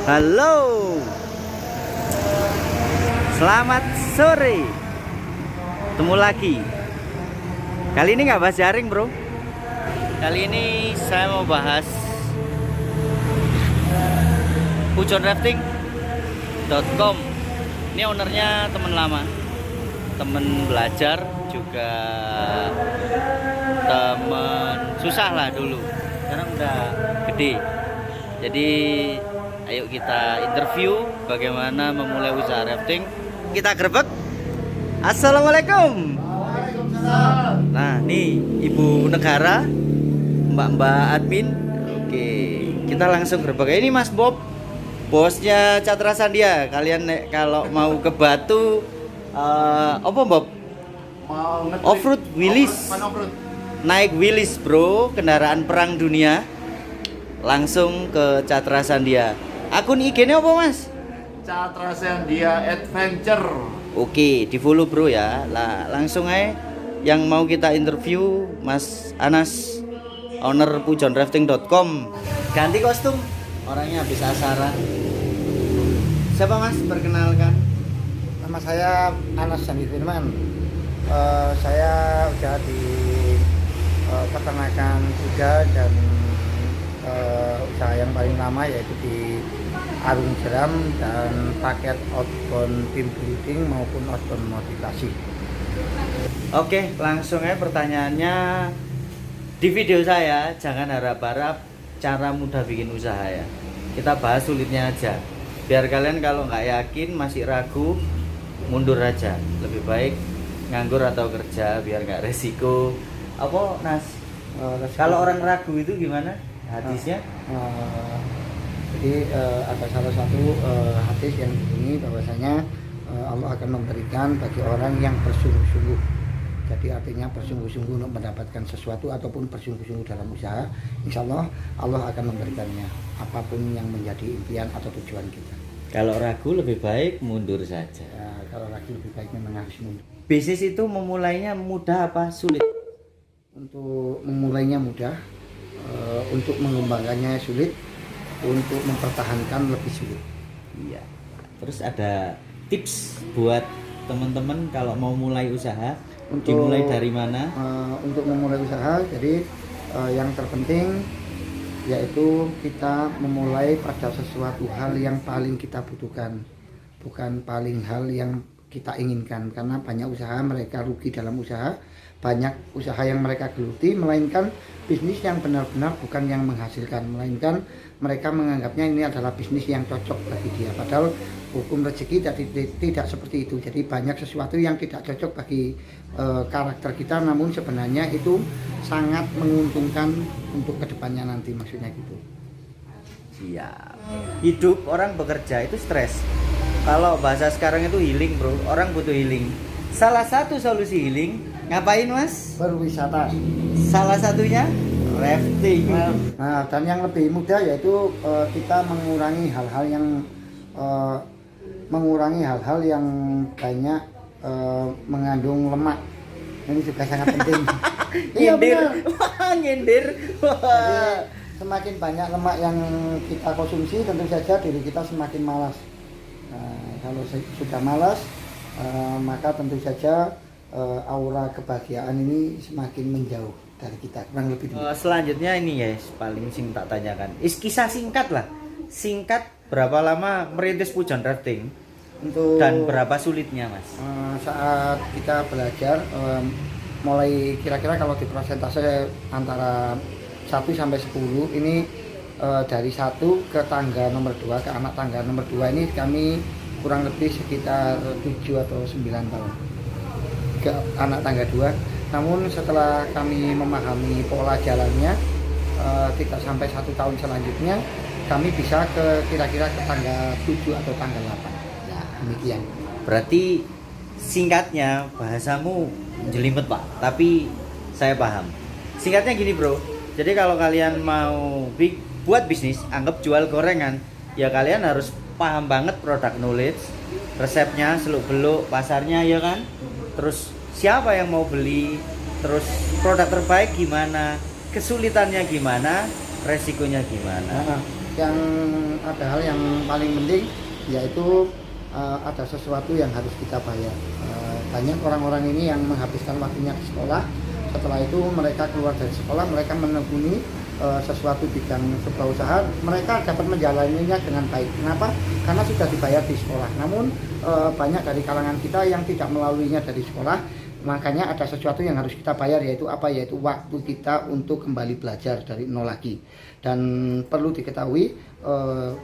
Halo, selamat sore. Ketemu lagi. Kali ini nggak bahas jaring, bro. Kali ini saya mau bahas pujonrafting.com. Ini ownernya teman lama, teman belajar juga, teman susah lah dulu. Sekarang udah gede. Jadi ayo kita interview bagaimana memulai usaha rafting. Kita gerbek. Assalamualaikum. Waalaikumsalam. Nah, nih Ibu Negara, Mbak admin. Oke, kita langsung gerbek. Ini Mas Bob, bosnya Catra Sandia. Kalian kalau mau ke Batu, apa Bob? Mau ngetrik. Off-road Willys. Off-road. Naik Willys, bro, kendaraan perang dunia. Langsung ke Catra Sandia. Akun IG-nya apa, Mas? Catra Sandia Adventure. Oke, di follow bro ya. Lah, langsung aja yang mau kita interview Mas Anas, owner pujonrafting.com. Ganti kostum, orangnya habis asaran. Siapa Mas? Perkenalkan. Nama saya Anas Sandi Firman. Saya udah di peternakan kuda dan usaha yang paling lama yaitu di Arung Jeram dan paket outbound team building maupun outbound motivasi. Oke, langsung aja pertanyaannya. Di video saya jangan harap-harap cara mudah bikin usaha ya. Kita bahas sulitnya aja. Biar kalian kalau nggak yakin, masih ragu, mundur aja. Lebih baik nganggur atau kerja biar nggak resiko. Apa Nas? Kalau orang ragu itu gimana hadisnya? Jadi ada salah satu hadis yang bunyi bahwasanya Allah akan memberikan bagi orang yang bersungguh-sungguh. Jadi artinya bersungguh-sungguh untuk mendapatkan sesuatu ataupun bersungguh-sungguh dalam usaha, insya Allah Allah akan memberikannya apapun yang menjadi impian atau tujuan kita. Kalau ragu lebih baik mundur saja. Ya, kalau lagi lebih baik memang harus mundur. Bisnis itu memulainya mudah apa sulit? Untuk memulainya mudah, untuk mengembangkannya sulit, untuk mempertahankan lebih sulit. Iya. Terus ada tips buat teman-teman kalau mau mulai usaha, dimulai dari mana? Untuk memulai usaha, jadi yang terpenting yaitu kita memulai pada sesuatu hal yang paling kita butuhkan, bukan paling hal yang kita inginkan. Karena banyak usaha mereka rugi dalam usaha, banyak usaha yang mereka geluti, melainkan bisnis yang benar-benar bukan yang menghasilkan, melainkan mereka menganggapnya ini adalah bisnis yang cocok bagi dia. Padahal hukum rezeki tidak seperti itu. Jadi banyak sesuatu yang tidak cocok bagi karakter kita, namun sebenarnya itu sangat menguntungkan untuk kedepannya nanti, maksudnya gitu. Iya. Hidup orang bekerja itu stres. Kalau bahasa sekarang itu healing, bro. Orang butuh healing. Salah satu solusi healing ngapain, Mas? Berwisata. Salah satunya rafting. Nah, dan yang lebih mudah yaitu kita mengurangi hal-hal yang banyak mengandung lemak. Ini juga sangat penting. Iya benar. Wah, nyindir. Jadi, semakin banyak lemak yang kita konsumsi, tentu saja diri kita semakin malas. Nah, kalau sudah malas, maka tentu saja aura kebahagiaan ini semakin menjauh dari kita, kurang lebih. Selanjutnya ini ya, paling sing tak tanyakan. Kisah singkat lah. Singkat, berapa lama merintis Pujon Rafting? Dan berapa sulitnya, Mas? Saat kita belajar, mulai kira-kira kalau di persentase antara 1 sampai 10, ini dari 1 ke tangga nomor 2, ke anak tangga nomor 2 ini kami kurang lebih sekitar 7 atau 9 tahun ke anak tangga 2. Namun setelah kami memahami pola jalannya, tidak sampai 1 tahun selanjutnya kami bisa ke kira-kira ke tangga 7 atau tangga 8. Ya, demikian. Berarti singkatnya, bahasamu jelimet Pak, tapi saya paham. Singkatnya gini bro, jadi kalau kalian mau buat bisnis, anggap jual gorengan, ya kalian harus paham banget produk knowledge, resepnya, seluk-beluk, pasarnya ya kan. Terus siapa yang mau beli, terus produk terbaik gimana, kesulitannya gimana, resikonya gimana. yang ada hal yang paling penting yaitu ada sesuatu yang harus kita bayar. Banyak orang-orang ini yang menghabiskan waktunya di sekolah, setelah itu mereka keluar dari sekolah, mereka menekuni sesuatu bidang sebuah usaha, mereka dapat menjalaninya dengan baik. Kenapa? Karena sudah dibayar di sekolah. Namun banyak dari kalangan kita yang tidak melaluinya dari sekolah, makanya ada sesuatu yang harus kita bayar, yaitu apa? Yaitu waktu kita untuk kembali belajar dari nol lagi. Dan perlu diketahui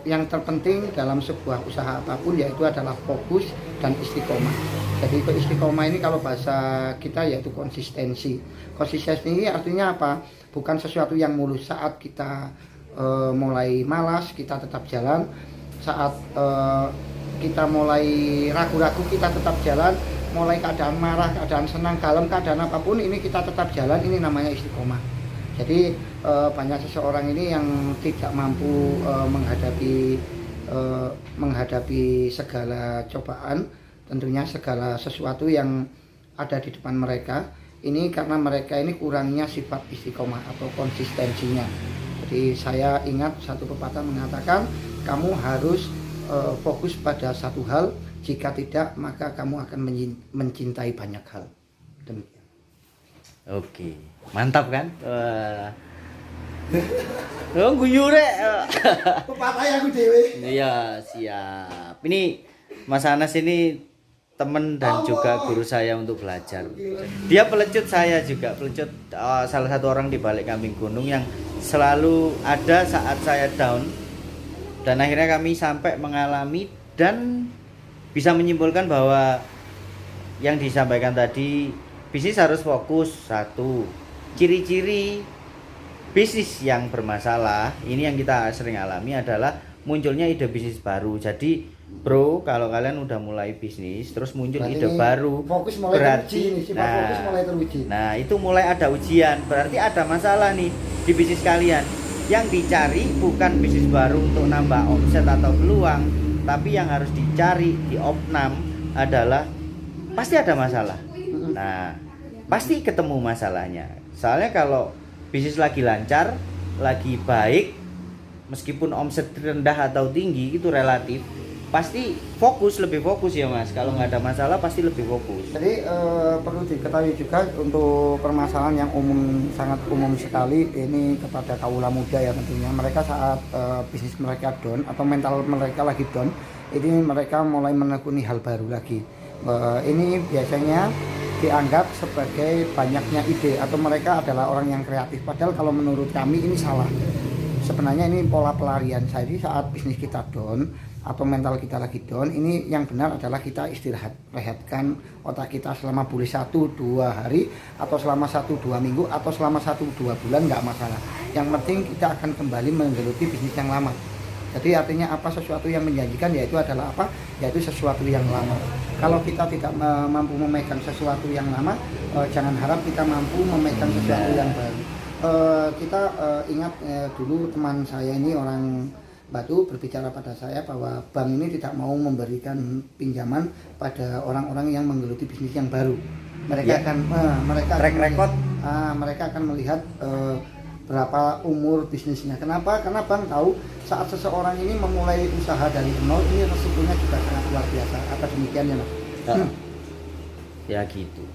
yang terpenting dalam sebuah usaha apapun yaitu adalah fokus dan istiqomah. Jadi istiqomah ini kalau bahasa kita yaitu konsistensi. Konsistensi ini artinya apa? Bukan sesuatu yang mulus. Saat kita mulai malas, kita tetap jalan. Saat kita mulai ragu-ragu, kita tetap jalan. Mulai keadaan marah, keadaan senang, kalem, keadaan apapun, ini kita tetap jalan. Ini namanya istiqomah. Jadi banyak seseorang ini yang tidak mampu menghadapi segala cobaan, tentunya segala sesuatu yang ada di depan mereka. Ini karena mereka ini kurangnya sifat istiqomah atau konsistensinya. Jadi saya ingat satu pepatah mengatakan, kamu harus fokus pada satu hal, jika tidak maka kamu akan mencintai banyak hal. Demikian. Oke, mantap kan? Oh, guyu rek. Pepatah aku dewe. Iya, siap. Ini Mas Anas ini teman dan juga guru saya untuk belajar. Dia pelecut saya juga, pelecut salah satu orang di balik kambing gunung yang selalu ada saat saya down. Dan akhirnya kami sampai mengalami dan bisa menyimpulkan bahwa yang disampaikan tadi, bisnis harus fokus. Satu, ciri-ciri bisnis yang bermasalah ini yang kita sering alami adalah munculnya ide bisnis baru. Jadi bro, kalau kalian udah mulai bisnis terus muncul berarti ide baru, fokus mulai berarti teruji, fokus mulai teruji. Nah itu mulai ada ujian, berarti ada masalah nih di bisnis kalian. Yang dicari bukan bisnis baru untuk nambah omset atau peluang, tapi yang harus dicari di opnam adalah pasti ada masalah. Nah pasti ketemu masalahnya. Soalnya kalau bisnis lagi lancar, lagi baik, meskipun omset rendah atau tinggi itu relatif, pasti lebih fokus ya mas. Kalau nggak ada masalah pasti lebih fokus. Jadi perlu diketahui juga untuk permasalahan yang sangat umum sekali ini kepada kaula muda ya tentunya. Mereka saat bisnis mereka down atau mental mereka lagi down, ini mereka mulai menekuni hal baru lagi. Ini biasanya dianggap sebagai banyaknya ide atau mereka adalah orang yang kreatif. Padahal kalau menurut kami ini salah. Sebenarnya ini pola pelarian. Jadi saat bisnis kita down atau mental kita lagi down, ini yang benar adalah kita istirahat, rehatkan otak kita selama boleh 1-2 hari atau selama 1-2 minggu atau selama 1-2 bulan, nggak masalah. Yang penting kita akan kembali menggeluti bisnis yang lama. Jadi artinya apa? Sesuatu yang menjanjikan yaitu adalah apa? Yaitu sesuatu yang lama. Kalau kita tidak mampu memegang sesuatu yang lama, jangan harap kita mampu memegang sesuatu yang baru. Kita ingat dulu teman saya ini orang Batu berbicara pada saya bahwa bank ini tidak mau memberikan pinjaman pada orang-orang yang menggeluti bisnis yang baru. Mereka akan mereka akan melihat berapa umur bisnisnya. Kenapa? Karena bank tahu saat seseorang ini memulai usaha dari nol, ini resikonya juga sangat luar biasa. Apa demikian ya mas? Ya gitu,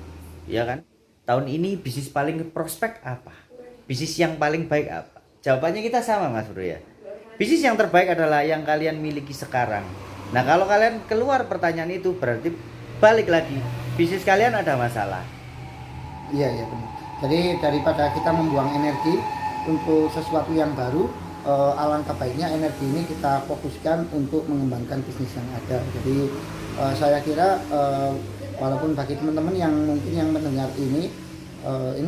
ya kan? Tahun ini bisnis paling prospek apa? Bisnis yang paling baik apa? Jawabannya kita sama mas bro ya. Bisnis yang terbaik adalah yang kalian miliki sekarang. Nah kalau kalian keluar pertanyaan itu berarti balik lagi, bisnis kalian ada masalah. Iya benar. Jadi daripada kita membuang energi untuk sesuatu yang baru, alangkah baiknya energi ini kita fokuskan untuk mengembangkan bisnis yang ada. Jadi saya kira walaupun bagi teman-teman yang mungkin yang mendengar ini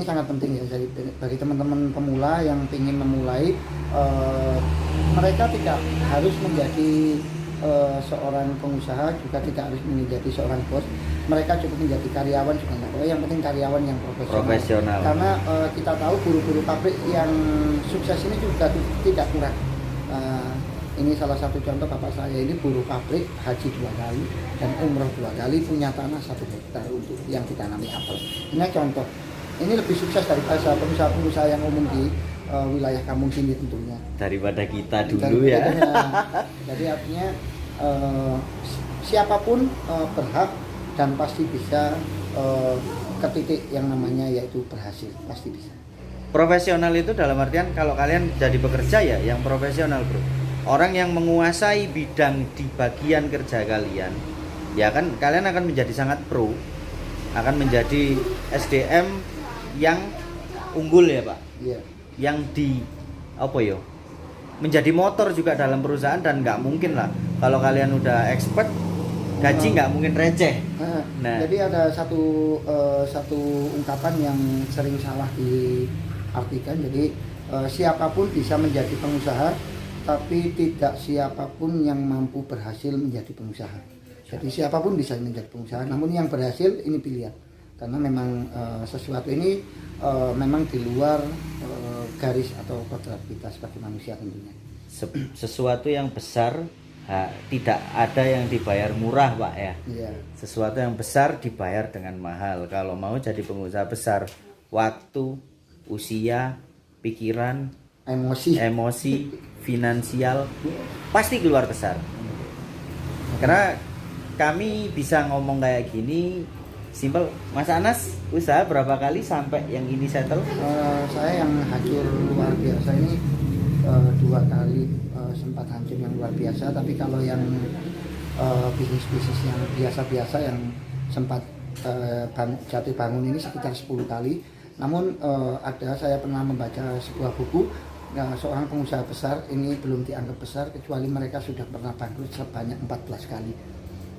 sangat penting ya. Jadi bagi teman-teman pemula yang ingin memulai, mereka tidak harus menjadi seorang pengusaha, juga tidak harus menjadi seorang bos. Mereka cukup menjadi karyawan juga nggak apa-apa. Yang penting karyawan yang profesional. Karena kita tahu guru-guru pabrik yang sukses ini juga tidak kurang. Ini salah satu contoh, bapak saya ini buruh pabrik, haji 2 kali dan umroh 2 kali, punya tanah 1 hektar untuk yang ditanami apel. Ini contoh. Ini lebih sukses daripada pengusaha-pengusaha yang umum di wilayah kampung sini tentunya. Daripada kita Dan dulu ya. Jadi artinya siapapun berhak dan pasti bisa ke titik yang namanya yaitu berhasil, pasti bisa. Profesional itu dalam artian kalau kalian jadi pekerja ya yang profesional, bro. Orang yang menguasai bidang di bagian kerja kalian, ya kan kalian akan menjadi sangat pro, akan menjadi SDM yang unggul ya Pak. Iya. Yang di apa yo? Menjadi motor juga dalam perusahaan, dan nggak mungkin lah kalau kalian udah expert gaji nggak mungkin receh. Nah. Jadi ada satu ungkapan yang sering salah diartikan. Jadi siapapun bisa menjadi pengusaha, tapi tidak siapapun yang mampu berhasil menjadi pengusaha. Jadi siapapun bisa menjadi pengusaha, namun yang berhasil ini pilihan. Karena memang sesuatu ini memang di luar garis atau kodrat kita sebagai manusia tentunya. Sesuatu yang besar tidak ada yang dibayar murah Pak ya. Iya. Sesuatu yang besar dibayar dengan mahal. Kalau mau jadi pengusaha besar, waktu, usia, pikiran, emosi, finansial pasti keluar besar. Karena kami bisa ngomong kayak gini simpel. Mas Anas usaha berapa kali sampai yang ini settle? Saya yang hancur luar biasa ini 2 kali sempat hancur yang luar biasa. Tapi kalau yang bisnis-bisnis yang biasa-biasa yang sempat jatuh bangun ini sekitar 10 kali. Namun saya pernah membaca sebuah buku, seorang pengusaha besar ini belum dianggap besar kecuali mereka sudah pernah bangkrut sebanyak 14 kali.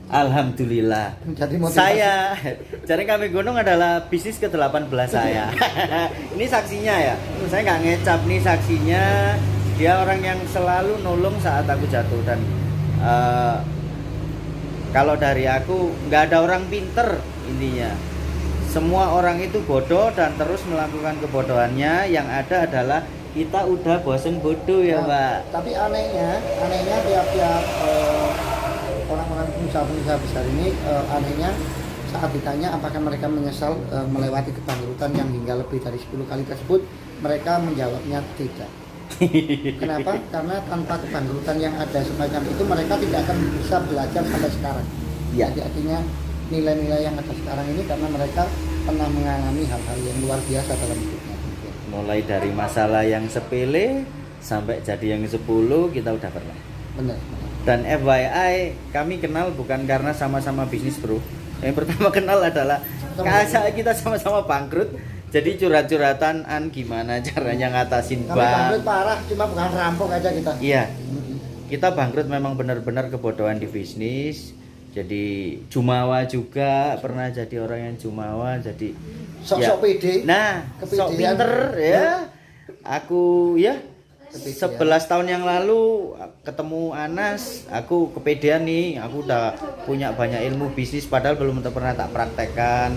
Alhamdulillah. Jadi saya Jaring Kami Gunung adalah bisnis ke-18 saya. Ini saksinya ya. Saya nggak ngecap, nih saksinya. Dia orang yang selalu nolong saat aku jatuh, dan kalau dari aku nggak ada orang pinter intinya. Semua orang itu bodoh dan terus melakukan kebodohannya. Yang ada adalah kita udah bosen bodoh ya Pak. Tapi anehnya tiap-tiap orang-orang pengusaha besar ini anehnya saat ditanya apakah mereka menyesal melewati kebangkrutan yang hingga lebih dari 10 kali tersebut, mereka menjawabnya tidak. Kenapa? Karena tanpa kebangkrutan yang ada semacam itu mereka tidak akan bisa belajar sampai sekarang. Ya. Jadi artinya nilai-nilai yang ada sekarang ini karena mereka pernah mengalami hal-hal yang luar biasa dalam hidupnya. Mulai dari masalah yang sepele sampai jadi yang 10 kita udah pernah. Benar. Dan FYI kami kenal bukan karena sama-sama bisnis bro. Yang pertama kenal adalah kita sama-sama bangkrut. Jadi curhat-curhatan gimana caranya ngatasin Kami bank. bangkrut parah, cuma bukan rampok aja kita. Iya. Kita bangkrut memang benar-benar kebodohan di bisnis. Jadi jumawa juga, pernah jadi orang yang jumawa, jadi sok-sok pede. Nah, sok Kepedean. pinter ya. Aku ya 11 tahun yang lalu ketemu Anas, aku kepedean nih, aku udah punya banyak ilmu bisnis padahal belum pernah tak praktekkan.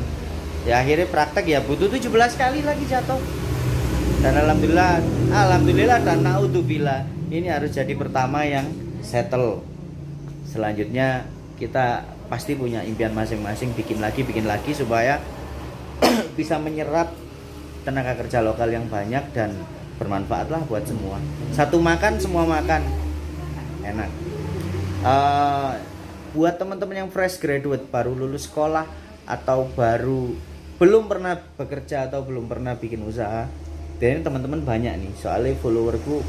Ya akhirnya praktek ya butuh 17 kali lagi jatuh. Dan alhamdulillah dan naudzubillah, ini harus jadi pertama yang settle. Selanjutnya kita pasti punya impian masing-masing, bikin lagi supaya bisa menyerap tenaga kerja lokal yang banyak dan bermanfaat lah buat semua. Satu makan semua makan, enak. Buat teman-teman yang fresh graduate, baru lulus sekolah atau belum pernah bekerja atau belum pernah bikin usaha, dan ini teman-teman banyak nih, soalnya followerku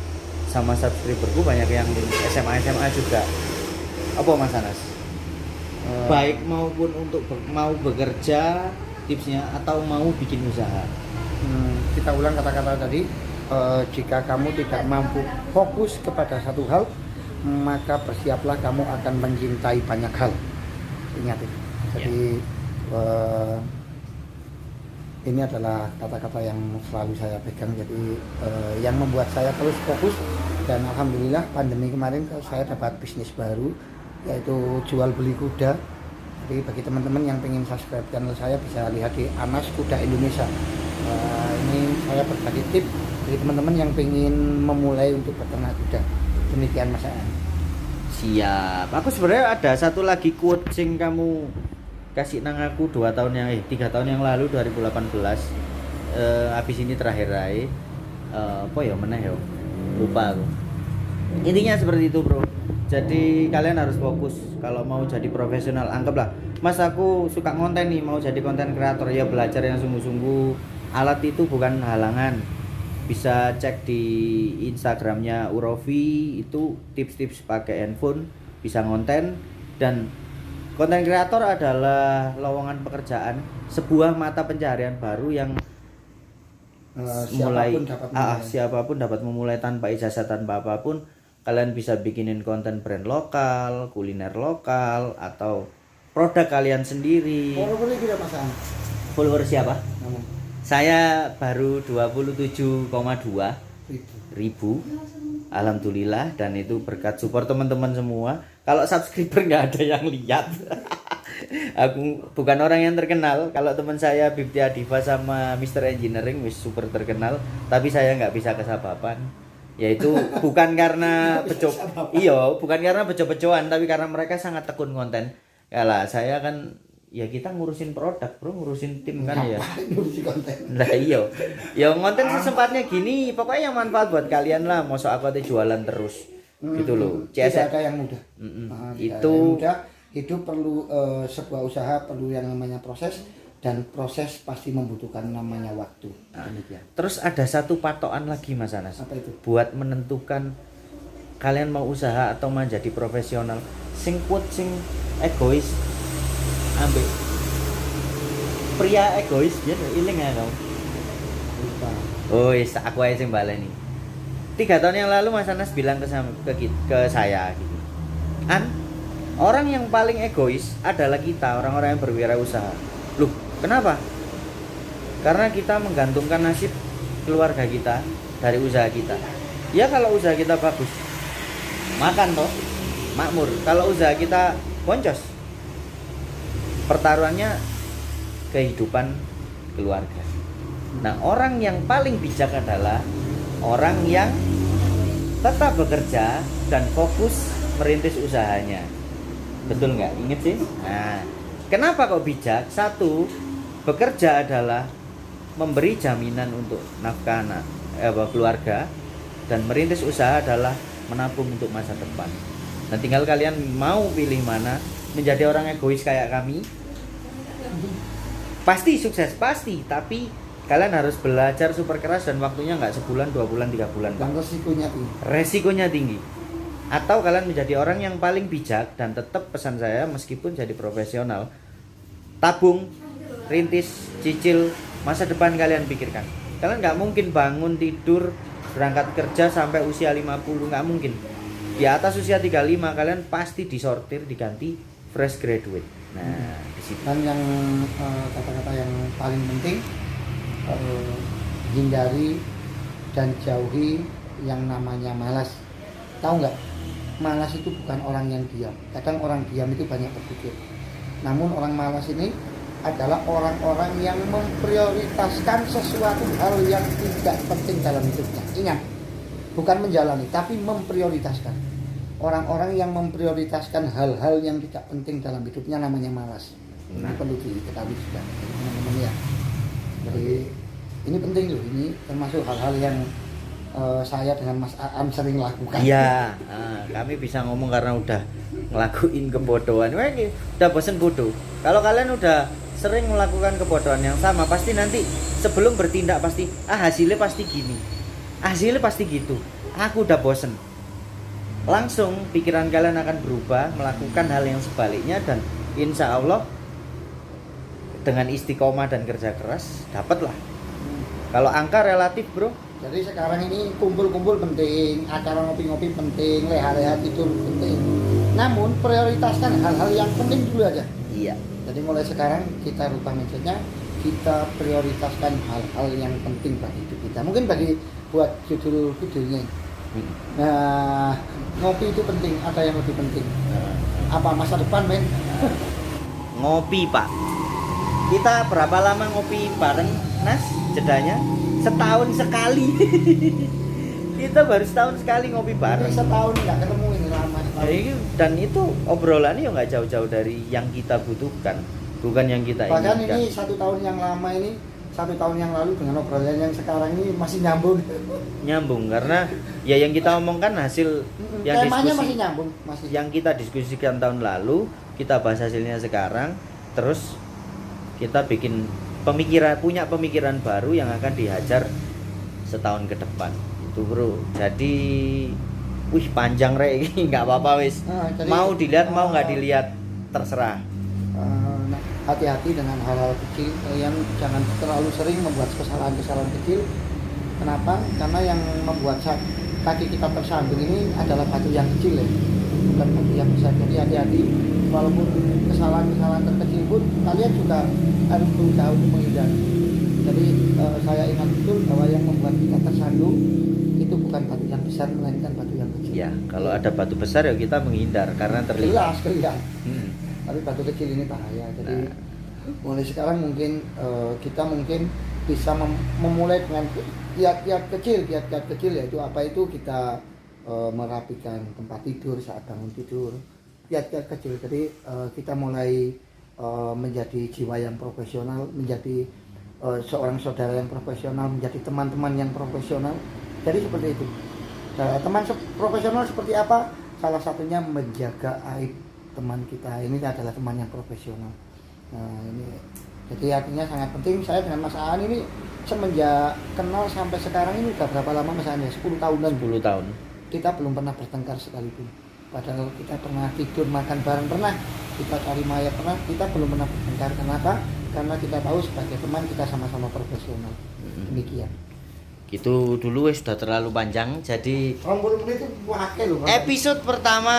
sama subscriberku banyak yang SMA juga. Apa Mas Anas? Baik maupun untuk mau bekerja tipsnya atau mau bikin usaha. Kita ulang kata-kata tadi. Jika kamu tidak mampu fokus kepada satu hal, maka bersiaplah kamu akan mencintai banyak hal. Ingat itu. Jadi ini adalah kata-kata yang selalu saya pegang. Jadi yang membuat saya terus fokus, dan alhamdulillah pandemi kemarin saya dapat bisnis baru, yaitu jual beli kuda. Jadi bagi teman-teman yang ingin subscribe channel saya bisa lihat di Anas Kuda Indonesia. Ini saya berbagi tips bagi teman-teman yang ingin memulai untuk beternak kuda. Demikian Mas Aan. Siap. Aku sebenarnya ada satu lagi quote yang kamu kasih nang aku 3 tahun yang lalu 2018. Habis ini terakhir aja. apa ya meneh ya, lupa aku. Intinya seperti itu bro. Jadi kalian harus fokus kalau mau jadi profesional. Anggaplah Mas aku suka konten nih, mau jadi konten kreator, ya belajar yang sungguh-sungguh. Alat itu bukan halangan. Bisa cek di Instagramnya Urofi, itu tips-tips pakai handphone bisa ngonten. Dan konten kreator adalah lowongan pekerjaan, sebuah mata pencaharian baru yang siapapun dapat memulai tanpa ijazah, tanpa apapun. Kalian bisa bikinin konten brand lokal, kuliner lokal, atau produk kalian sendiri. Followernya tidak masalah. Follower siapa? Namun, Saya baru 27,2 ribu. Alhamdulillah, dan itu berkat support teman-teman semua. Kalau subscriber nggak ada yang lihat. Aku bukan orang yang terkenal. Kalau teman saya Bibti Adiva sama Mr. Engineering wis super terkenal, tapi saya nggak bisa kesabapan. Yaitu bukan karena bukan karena beco-becoan, tapi karena mereka sangat tekun konten. Yalah, saya kan ya kita ngurusin produk bro, ngurusin tim kan ya. ngurusin konten. Nah iya, ya konten sesempatnya gini, pokoknya yang manfaat buat kalian lah. Mosok aku tuh jualan terus, gitu loh. Tidak ada yang mudah. Itu hidup perlu sebuah usaha perlu yang namanya proses, dan proses pasti membutuhkan namanya waktu. Demikian. Terus ada satu patokan lagi Mas Anas. Apa itu? Buat menentukan kalian mau usaha atau menjadi profesional, sing kuat sing egois, ambil pria egois ya, iling ya kamu. Lupa. Oh yes, aku aja sing baleni. 3 tahun yang lalu Mas Anas bilang ke saya gitu. Orang yang paling egois adalah kita, orang-orang yang berwirausaha. Loh, kenapa? Karena kita menggantungkan nasib keluarga kita dari usaha kita. Ya kalau usaha kita bagus, makan toh, makmur. Kalau usaha kita boncos, pertaruhannya kehidupan keluarga. Nah, orang yang paling bijak adalah orang yang tetap bekerja dan fokus merintis usahanya. Betul nggak? Ingat sih? Nah, kenapa kok bijak? Satu, bekerja adalah memberi jaminan untuk nafkah keluarga, dan merintis usaha adalah menabung untuk masa depan. Nah, tinggal kalian mau pilih mana. Menjadi orang egois kayak kami pasti sukses, pasti, tapi kalian harus belajar super keras dan waktunya nggak sebulan, 2 bulan, 3 bulan. Dan Resikonya tinggi. Atau kalian menjadi orang yang paling bijak, dan tetap pesan saya, meskipun jadi profesional, tabung, rintis, cicil, masa depan kalian pikirkan. Kalian nggak mungkin bangun tidur berangkat kerja sampai usia 50, nggak mungkin. Di atas usia 35 kalian pasti disortir, diganti fresh graduate. Nah, di situ. Dan yang kata-kata yang paling penting, hindari dan jauhi yang namanya malas. Tahu nggak? Malas itu bukan orang yang diam. Kadang orang diam itu banyak berpikir. Namun orang malas ini adalah orang-orang yang memprioritaskan sesuatu hal yang tidak penting dalam hidupnya. Ingat, bukan menjalani, tapi memprioritaskan. Orang-orang yang memprioritaskan hal-hal yang tidak penting dalam hidupnya namanya malas. Ini perlu diketahui juga, teman-teman ya. Jadi ini penting loh. Ini termasuk hal-hal yang saya dengan Mas Aam sering lakukan. Iya, kami bisa ngomong karena udah ngelakuin kebodohan. Wah, ini udah bosen bodoh. Kalau kalian udah sering melakukan kebodohan yang sama, pasti nanti sebelum bertindak pasti hasilnya pasti gini, hasilnya pasti gitu. Aku udah bosen. Langsung pikiran kalian akan berubah, melakukan hal yang sebaliknya, dan insya Allah dengan istiqomah dan kerja keras dapatlah. Kalau angka relatif bro. Jadi sekarang ini kumpul-kumpul penting, acara ngopi-ngopi penting, leha-leha tidur penting. Namun prioritaskan hal-hal yang penting dulu aja. Iya. Jadi mulai sekarang kita rubah mindsetnya, kita prioritaskan hal-hal yang penting bagi hidup kita. Mungkin buat judul videonya. Nah, ngopi itu penting, ada yang lebih penting. Apa masa depan, men? Ngopi pak. Kita berapa lama ngopi bareng, Nas? Jedanya? Setahun sekali. Kita baru setahun sekali ngopi bareng. Setahun nggak ketemu ini lama. Dan itu obrolannya ya nggak jauh-jauh dari yang kita butuhkan, bukan yang kita Bahkan inginkan. ini 1 tahun yang lama ini 1 tahun yang lalu dengan obrolan yang sekarang ini masih nyambung. Nyambung karena ya yang kita omongkan hasil yang Temanya diskusi masih nyambung, masih. yang kita diskusikan tahun lalu, kita bahas hasilnya sekarang, terus kita bikin punya pemikiran baru yang akan dihajar setahun ke depan. Itu bro. Jadi wih panjang rek ini nggak apa-apa wis. Jadi, mau dilihat mau nggak dilihat terserah. Nah, hati-hati dengan hal-hal kecil. Kalian jangan terlalu sering membuat kesalahan-kesalahan kecil. Kenapa? Karena yang membuat kaki kita tersandung ini adalah batu yang kecil ya, bukan batu yang besar. Jadi hati-hati, walaupun kesalahan-kesalahan terkecil pun kalian juga harus berusaha untuk menghindari. Jadi saya ingat betul bahwa yang membuat kita tersandung itu bukan batu yang besar, melainkan batu yang kecil. Ya kalau ada batu besar ya kita menghindar karena terlihat. Jelas. Hmm. Tapi batu kecil ini bahaya. Jadi mulai sekarang mungkin kita mungkin bisa memulai dengan kiat-kiat kecil yaitu apa itu kita merapikan tempat tidur saat bangun tidur, kiat-kiat kecil. Jadi kita mulai menjadi jiwa yang profesional, menjadi seorang saudara yang profesional, menjadi teman-teman yang profesional. Jadi seperti itu. Teman profesional seperti apa? Salah satunya menjaga aib teman kita. Ini adalah teman yang profesional. Nah, ini jadi artinya sangat penting. Saya dengan Mas Aan ini semenjak kenal sampai sekarang ini udah berapa lama Mas Aan ya? 10 tahunan. 10 tahun. Kita belum pernah bertengkar sekalipun. Padahal kita pernah tidur makan bareng pernah, kita cari mayat pernah, kita belum pernah bertengkar. Kenapa? Karena kita tahu sebagai teman kita sama-sama profesional. Demikian. Gitu dulu wes sudah terlalu panjang. Jadi 20 menit itu wakil loh. episode pertama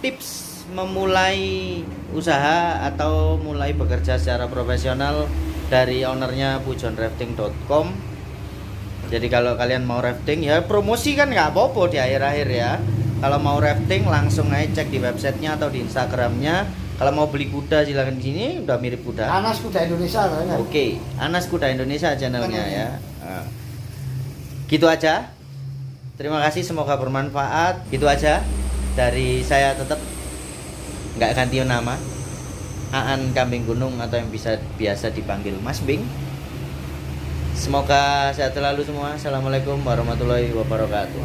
tips memulai usaha atau mulai bekerja secara profesional dari ownernya pujonrafting.com. Jadi kalau kalian mau rafting ya promosi kan nggak apa-apa di akhir-akhir ya. Kalau mau rafting langsung aja cek di websitenya atau di Instagramnya. Kalau mau beli kuda silakan di sini, udah mirip kuda. Anas Kuda Indonesia lah ya. Oke, Anas Kuda Indonesia channelnya ya. Gitu aja. Terima kasih, semoga bermanfaat. Gitu aja dari saya, tetap nggak ganti nama, Aan Kambing Gunung atau yang biasa dipanggil Mas Bing. Semoga sehat selalu semua. Assalamualaikum warahmatullahi wabarakatuh.